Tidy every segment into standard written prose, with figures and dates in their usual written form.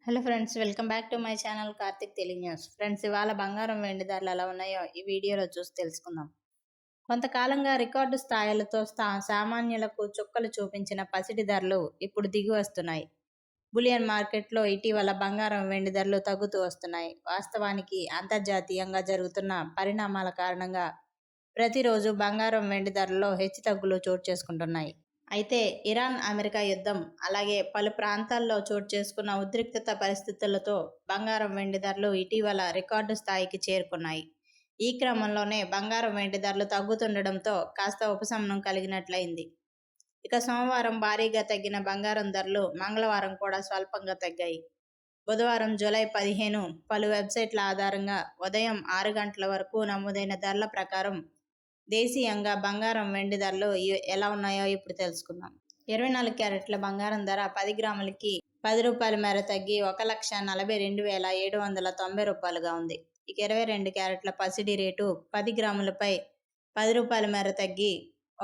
Hello friends, welcome back to my channel Karthik Telugu news. Friends, ఇవాళ బంగారం వెండి ధరలు ఎలా ఉన్నాయో ఈ వీడియోలో చూసి తెలుసుకుందాం. కొంతకాలంగా రికార్డు స్థాయిలతో సామాన్యులకు చుక్కలు చూపించిన పసిడి ధరలు ఇప్పుడు దిగి వస్తున్నాయి. బులియన్ మార్కెట్లో ఇటీవల బంగారం వెండి ధరలు తగ్గుతూ వస్తున్నాయి. వాస్తవానికి అంతర్జాతీయంగా జరుగుతున్న పరిణామాల కారణంగా ప్రతిరోజు బంగారం వెండి ధరల్లో హెచ్చుతగ్గులు చోటు చేసుకుంటున్నాయి. అయితే ఇరాన్ అమెరికా యుద్ధం, అలాగే పలు ప్రాంతాల్లో చోటు చేసుకున్న ఉద్రిక్తత పరిస్థితులతో బంగారం వెండి ధరలు ఇటీవల రికార్డు స్థాయికి చేరుకున్నాయి. ఈ క్రమంలోనే బంగారం వెండి ధరలు తగ్గుతుండడంతో కాస్త ఉపశమనం కలిగినట్లయింది. ఇక సోమవారం భారీగా తగ్గిన బంగారం ధరలు మంగళవారం కూడా స్వల్పంగా తగ్గాయి. బుధవారం జూలై 15 పలు వెబ్సైట్ల ఆధారంగా ఉదయం 6 గంటల వరకు నమోదైన ధరల ప్రకారం దేశీయంగా బంగారం వెండి ధరలు ఎలా ఉన్నాయో ఇప్పుడు తెలుసుకుందాం. 24 క్యారెట్ల బంగారం ధర 10 గ్రాములకి ₹10 మేర తగ్గి 1,42,790 రూపాయలుగా ఉంది. ఇక 22 క్యారెట్ల పసిడి రేటు 10 గ్రాములపై ₹10 మేర తగ్గి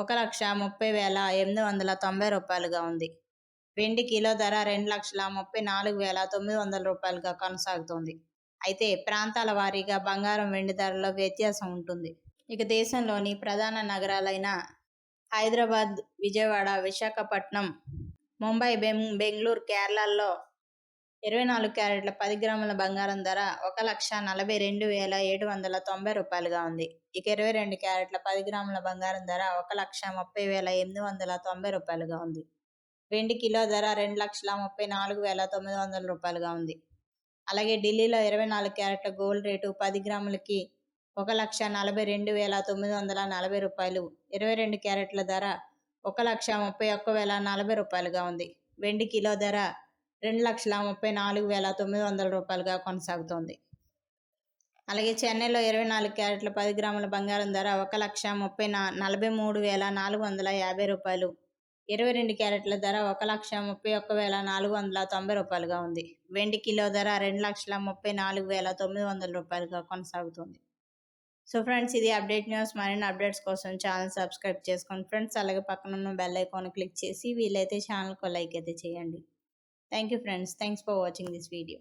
1,30,890 రూపాయలుగా ఉంది. వెండి కిలో ధర 2,34,900 రూపాయలుగా కొనసాగుతోంది. అయితే ప్రాంతాల వారీగా బంగారం వెండి ధరల్లో వ్యత్యాసం ఉంటుంది. ఇక దేశంలోని ప్రధాన నగరాలైన హైదరాబాద్, విజయవాడ, విశాఖపట్నం, ముంబై, బెంగళూరు, కేరళల్లో 24 క్యారెట్ల 10 గ్రాముల బంగారం ధర 1,42,790 రూపాయలుగా ఉంది. ఇక 22 క్యారెట్ల 10 గ్రాముల బంగారం ధర 1,30,890 రూపాయలుగా ఉంది. వెండి కిలో ధర 2,34,900 రూపాయలుగా ఉంది. అలాగే ఢిల్లీలో 24 క్యారెట్ల గోల్డ్ రేటు 10 గ్రాములకి 1,42,940 రూపాయలు, 22 క్యారెట్ల ధర 1,31,040 రూపాయలుగా ఉంది. వెండి కిలో ధర 2,34,900 రూపాయలుగా కొనసాగుతోంది. అలాగే చెన్నైలో 24 క్యారెట్ల 10 గ్రాముల బంగారం ధర 1,43,450 రూపాయలు, 22 క్యారెట్ల ధర 1,31,490 రూపాయలుగా ఉంది. వెండి కిలో ధర 2,34,900 రూపాయలుగా కొనసాగుతుంది. సో ఫ్రెండ్స్, ఇది అప్డేట్ న్యూస్. మరిన్ని అప్డేట్స్ కోసం ఛానల్ సబ్స్క్రైబ్ చేసుకోండి ఫ్రెండ్స్. అలాగే పక్కన ఉన్న బెల్ ఐకాన్ క్లిక్ చేసి వీలైతే ఛానల్కి లైక్ అయితే చేయండి. Thank you friends. Thanks for watching this video.